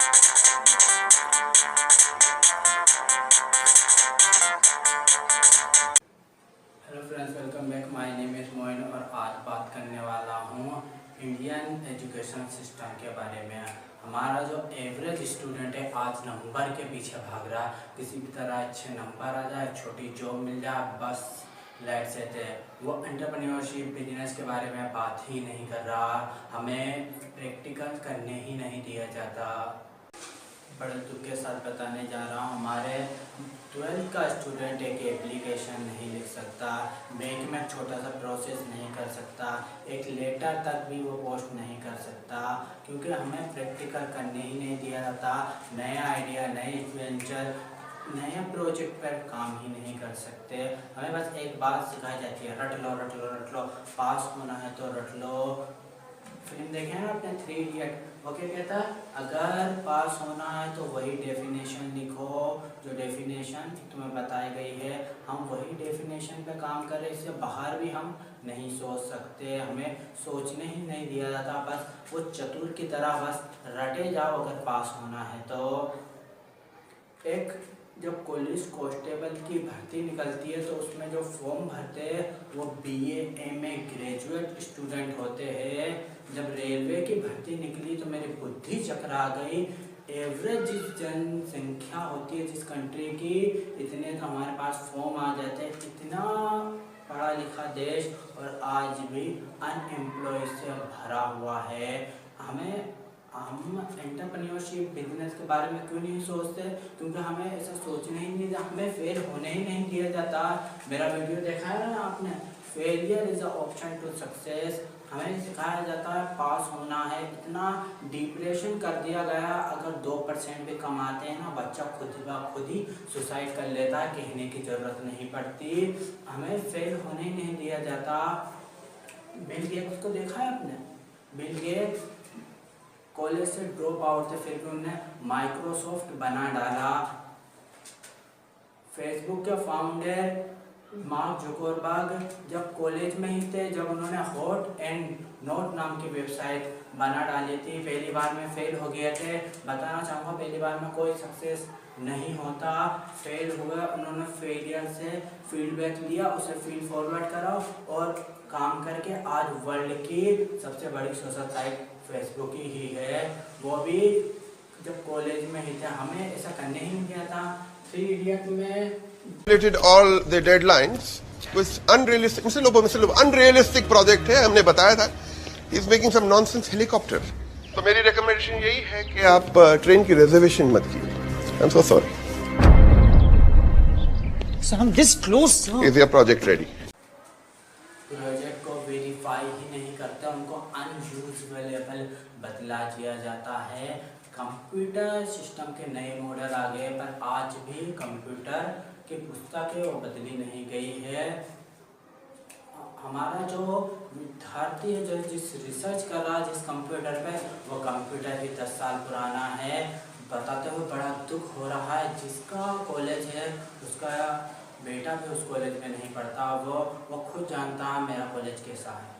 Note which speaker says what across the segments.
Speaker 1: Hello friends, welcome back. My name is Moin और आज बात करने वाला हूँ इंडियन एजुकेशन सिस्टम के बारे में। हमारा जो एवरेज स्टूडेंट है आज नंबर के पीछे भाग रहा है, किसी भी तरह अच्छे नंबर आ जाए, छोटी जॉब मिल जाए, बस लाइट से थे। वो एंटरप्रेन्योरशिप बिजनेस के बारे में बात ही नहीं कर रहा, हमें प्रैक्टिकल करने ही नहीं दिया जाता। बड़े दुख के साथ बताने जा रहा हूँ, हमारे 12th का स्टूडेंट एक एप्लीकेशन नहीं लिख सकता, बैंक में छोटा सा प्रोसेस नहीं कर सकता, एक लेटर तक भी वो पोस्ट नहीं कर सकता, क्योंकि हमें प्रैक्टिकल करने ही नहीं दिया जाता। नया आइडिया, नई वेंचर, नए प्रोजेक्ट पर काम ही नहीं कर सकते। हमें बस एक बात सिखाई जाती है, रट लो रट लो रट लो, पास होना है तो रट लो। फिल्म देखे हैं आपने 3 इडियट, वो क्या कहता है, अगर पास होना है तो वही डेफिनेशन लिखो जो डेफिनेशन तुम्हें बताई गई है, हम वही डेफिनेशन पे काम करें, इससे बाहर भी हम नहीं सोच सकते, हमें सोचने ही नहीं दिया जाता। बस वो चतुर की तरह बस रटे जाओ अगर पास होना है तो। एक जब पुलिस कांस्टेबल की भर्ती निकलती है तो उसमें जो फॉर्म भरते हैं वो BA MA ग्रेजुएट स्टूडेंट होते हैं। जब रेलवे की भर्ती निकली तो मेरी बुद्धि चकरा गई। एवरेज जिस जनसंख्या होती है जिस कंट्री की, इतने तो हमारे पास फॉर्म आ जाते हैं। इतना पढ़ा लिखा देश और आज भी अनएम्प्लॉयड से भरा हुआ है। हम एंटरप्रेन्योरशिप बिजनेस के बारे में क्यों नहीं सोचते? क्योंकि हमें ऐसा सोचने ही नहीं, हमें फेल होने ही नहीं दिया जाता। मेरा वीडियो देखा है ना आपने, failure is a option to success. हमें सिखाया जाता है पास होना है, इतना डिप्रेशन कर दिया गया। अगर 2% भी कमाते हैं ना, बच्चा खुद ही सुसाइड कर लेता है, कहने की जरूरत नहीं पड़ती। हमें फेल होने ही नहीं दिया जाता। बिल गेट्स को देखा है आपने? बिल गेट्स कॉलेज से ड्रॉप आउट थे, फिर भी उन्होंने माइक्रोसॉफ्ट बना डाला। फेसबुक के फाउंडर मार्क जुकरबर्ग जब कॉलेज में ही थे, जब उन्होंने हॉट एंड नॉट नाम की वेबसाइट बना डाली थी, पहली बार में फेल हो गए थे। बताना चाहूँगा, पहली बार में कोई सक्सेस नहीं होता, फेल हुआ। उन्होंने फेलियर से फीडबैक लिया, उसे फीड फॉरवर्ड करा और काम करके आज वर्ल्ड की सबसे बड़ी सोशल साइट फेसबुक ही है। वो भी जब कॉलेज में ही थे, हमें ऐसा करने ही नहीं दिया था। 3 इडियट में
Speaker 2: all the deadlines was unrealistic. Mr. Lobo, unrealistic project है, हमने बताया था. He's making some nonsense helicopter. तो मेरी recommendation यही है कि आप ट्रेन की reservation मत कीजिए. I'm so sorry.
Speaker 3: So I'm this close, sir.
Speaker 2: Is your project ready?
Speaker 1: Project को वेरीफाई ही नहीं करते, उनको अनयूजलेबल बदला दिया जाता है। कंप्यूटर सिस्टम के नए मॉडल आ गए, पर आज भी कंप्यूटर की पुस्तकें वो बदली नहीं गई है। हमारा जो विद्यार्थी है, जो जिस रिसर्च कर रहा है जिस कंप्यूटर पे, वो कंप्यूटर भी 10 साल पुराना है। बताते हुए बड़ा दुख हो रहा है, जिसका कॉलेज है उसका बेटा भी उस कॉलेज में नहीं पढ़ता, वो खुद जानता है मेरा कॉलेज कैसा है।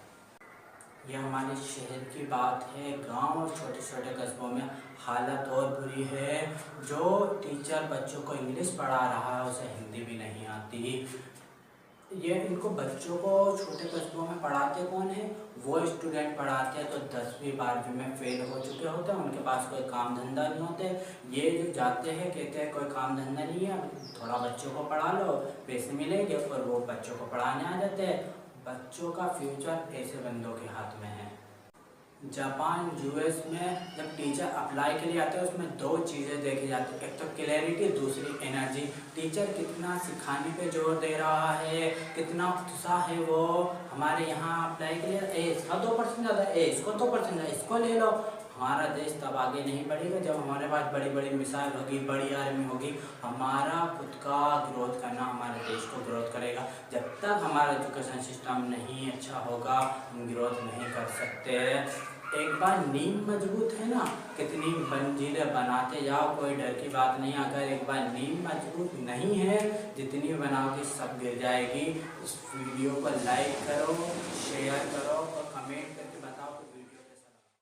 Speaker 1: यह हमारे शहर की बात है। गांव और छोटे छोटे कस्बों में हालत और बुरी है। जो टीचर बच्चों को इंग्लिश पढ़ा रहा है उसे हिंदी भी नहीं आती। ये इनको बच्चों को छोटे कस्बों में पढ़ाते कौन है? वो स्टूडेंट पढ़ाते हैं तो 10वीं 12वीं में फेल हो चुके होते हैं, उनके पास कोई काम धंधा नहीं होते। ये जो जाते हैं कहते हैं कोई काम धंधा नहीं है, थोड़ा बच्चों को पढ़ा लो, पैसे मिलेंगे, और वो बच्चों को पढ़ाने आ जाते हैं। बच्चों का फ्यूचर ऐसे बंदों के हाथ में है। जापान US में जब टीचर अप्लाई के लिए आते हैं उसमें 2 चीज़ें देखी जाती है, एक तो क्लैरिटी, दूसरी एनर्जी। टीचर कितना सिखाने पे जोर दे रहा है, कितना उत्साह है वो। हमारे यहाँ अप्लाई के लिए इसका 2% ज़्यादा है, इसको 2% ज़्यादा, इसको ले लो। हमारा देश तब आगे नहीं बढ़ेगा जब हमारे पास बड़ी बड़ी मिसाइल होगी, बड़ी आर्मी होगी। हमारा खुद का ग्रोथ करना हमारे देश को ग्रोथ करेगा। जब तक हमारा एजुकेशन सिस्टम नहीं अच्छा होगा, हम ग्रोथ नहीं कर सकते। एक बार नींव मजबूत है ना, कितनी मंजिलें बनाते जाओ, कोई डर की बात नहीं। अगर एक बार नींव मजबूत नहीं है, जितनी बनाओगे सब गिर जाएगी। इस वीडियो को लाइक करो, शेयर करो और कमेंट